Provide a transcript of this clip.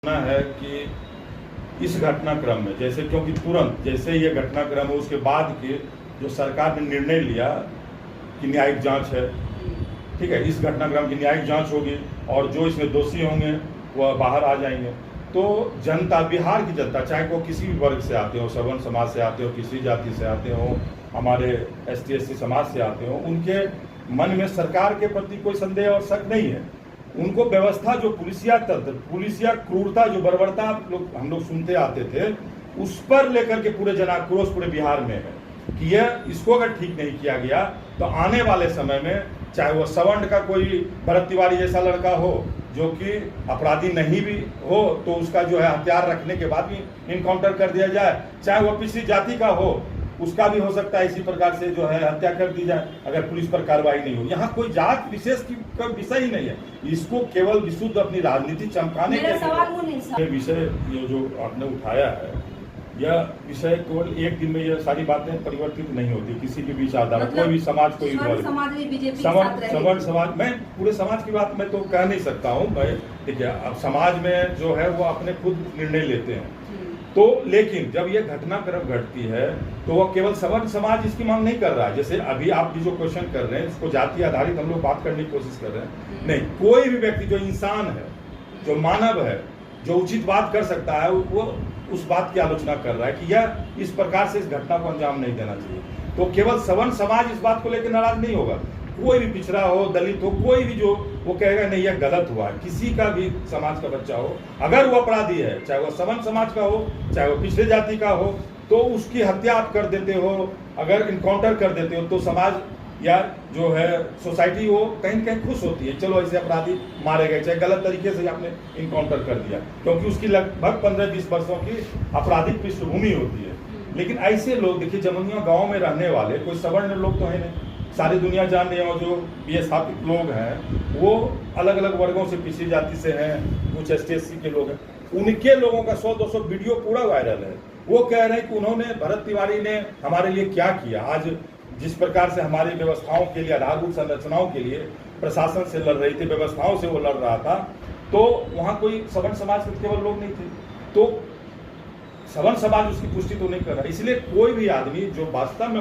है कि इस घटनाक्रम में जैसे क्योंकि तुरंत जैसे ये घटनाक्रम है उसके बाद के जो सरकार ने निर्णय लिया कि न्यायिक जांच है, ठीक है, इस घटनाक्रम की न्यायिक जांच होगी और जो इसमें दोषी होंगे वह बाहर आ जाएंगे। तो जनता, बिहार की जनता, चाहे वो किसी भी वर्ग से आते हो, सवर्ण समाज से आते हो, किसी जाति से आते हो, हमारे ST/SC समाज से आते हो, उनके मन में सरकार के प्रति कोई संदेह और शक नहीं है। उनको व्यवस्था जो पुलिसिया तंत्र, पुलिसिया क्रूरता, जो बर्बरता हम लोग सुनते आते थे, उस पर लेकर के पूरे जनाक्रोश पूरे बिहार में है कि यह इसको अगर ठीक नहीं किया गया तो आने वाले समय में चाहे वो सवर्ण का कोई भरत तिवारी जैसा लड़का हो जो कि अपराधी नहीं भी हो तो उसका जो है हथियार रखने के बाद भी इनकाउंटर कर दिया जाए, चाहे वो पिछड़ी जाति का हो उसका भी हो सकता है इसी प्रकार से जो है हत्या कर दी जाए अगर पुलिस पर कार्रवाई नहीं हो। यहाँ कोई जात विशेष का विषय ही नहीं है, इसको केवल विशुद्ध अपनी राजनीति चमकाने के विषय ये जो आपने उठाया है, यह विषय केवल एक दिन में यह सारी बातें परिवर्तित नहीं होती। किसी भी विचारधारा, कोई भी समाज, कोई सवर्ण समाज, मैं पूरे समाज की बात मैं तो कह नहीं सकता हूँ मैं, ठीक है, अब समाज में जो है वो अपने खुद निर्णय लेते हैं। तो लेकिन जब ये घटनाक्रम घटती है तो वह केवल सवर्ण समाज इसकी मांग नहीं कर रहा है। जैसे अभी आप भी जो क्वेश्चन कर रहे हैं इसको जाति आधारित हम लोग बात करने की कोशिश कर रहे हैं, नहीं, कोई भी व्यक्ति जो इंसान है, जो मानव है, जो उचित बात कर सकता है, वो उस बात की आलोचना कर रहा है कि यह इस प्रकार से इस घटना को अंजाम नहीं देना चाहिए। तो केवल सवर्ण समाज इस बात को लेकर नाराज नहीं होगा, कोई भी पिछड़ा हो, दलित हो, कोई भी जो वो कहेगा नहीं यह गलत हुआ है। किसी का भी समाज का बच्चा हो, अगर वो अपराधी है, चाहे वो सवर्ण समाज का हो, चाहे वो पिछड़े जाति का हो, तो उसकी हत्या आप कर देते हो, अगर इनकाउंटर कर देते हो तो समाज या जो है सोसाइटी वो कहीं न कहीं खुश होती है, चलो ऐसे अपराधी मारे गए, चाहे गलत तरीके से आपने इनकाउंटर कर दिया, क्योंकि उसकी लगभग 15-20 वर्षों की आपराधिक पृष्ठभूमि होती है। लेकिन ऐसे लोग देखिए, जमुनिया गांव में रहने वाले कोई सवर्ण लोग तो है नहीं, सारी दुनिया जान रही है, जो विस्थापित लोग हैं वो अलग अलग वर्गों से, पिछड़ी जाति से हैं, कुछ ST/SC के लोग हैं, उनके लोगों का 100-200 वीडियो पूरा वायरल है। वो कह रहे हैं कि उन्होंने, भरत तिवारी ने हमारे लिए क्या किया। आज जिस प्रकार से हमारी व्यवस्थाओं के लिए, आधारभूत संरचनाओं के लिए प्रशासन से लड़ रही थी, व्यवस्थाओं से वो लड़ रहा था, तो वहाँ कोई सवर्ण समाज के केवल लोग नहीं थे, तो सवर्ण समाज उसकी पुष्टि तो नहीं कर रहा। इसलिए कोई भी आदमी जो वास्तव में